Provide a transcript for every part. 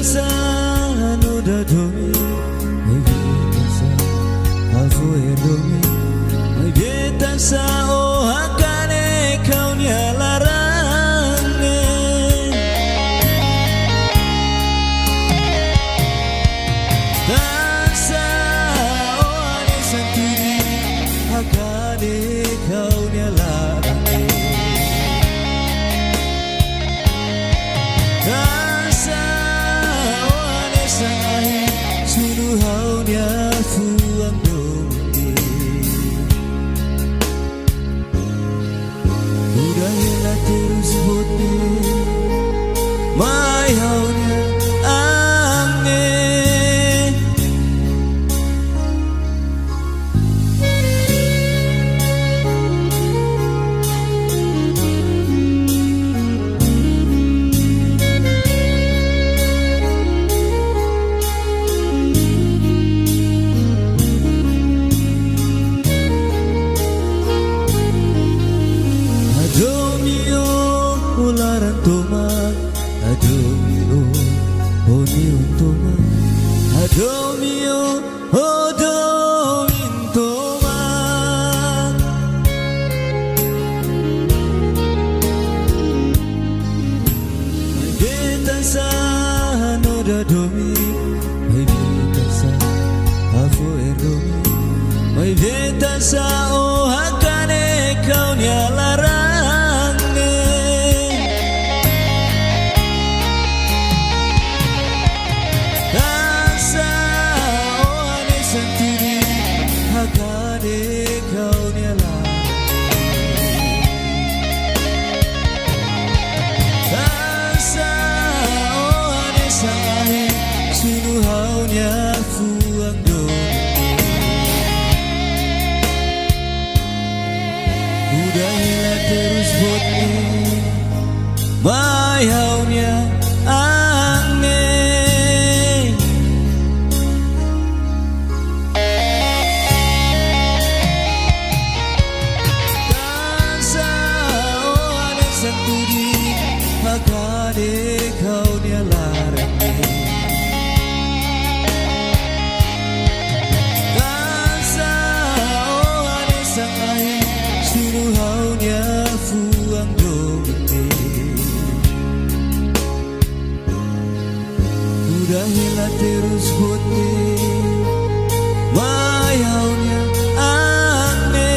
sa no da domi mai beta sa afu e domi mai beta sa o hakane kaunya larange dansa o ane santuri hakane kaunya larange dansa o ane sangahi sunu haunya fuang domi udah hela terus bote mai haunya ange Adomio ularan tomat Adomio onion tomat Adomio odomin tomat Mai beta sa no da domi Mai beta sa afu erdomi Mai beta sa o hakane kaunya larange dansa o ane santuri hakane kaunya larange dansa o ane sangahi sunu haunya fuang domi udah hela terus bote mai haunya ange dansa o ane santuri hakane kaunya larange dansa o ane sangahi sunu haunya fuang domi udah hela terus bote mai haunya ange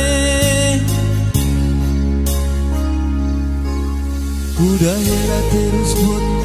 udah hela terus bote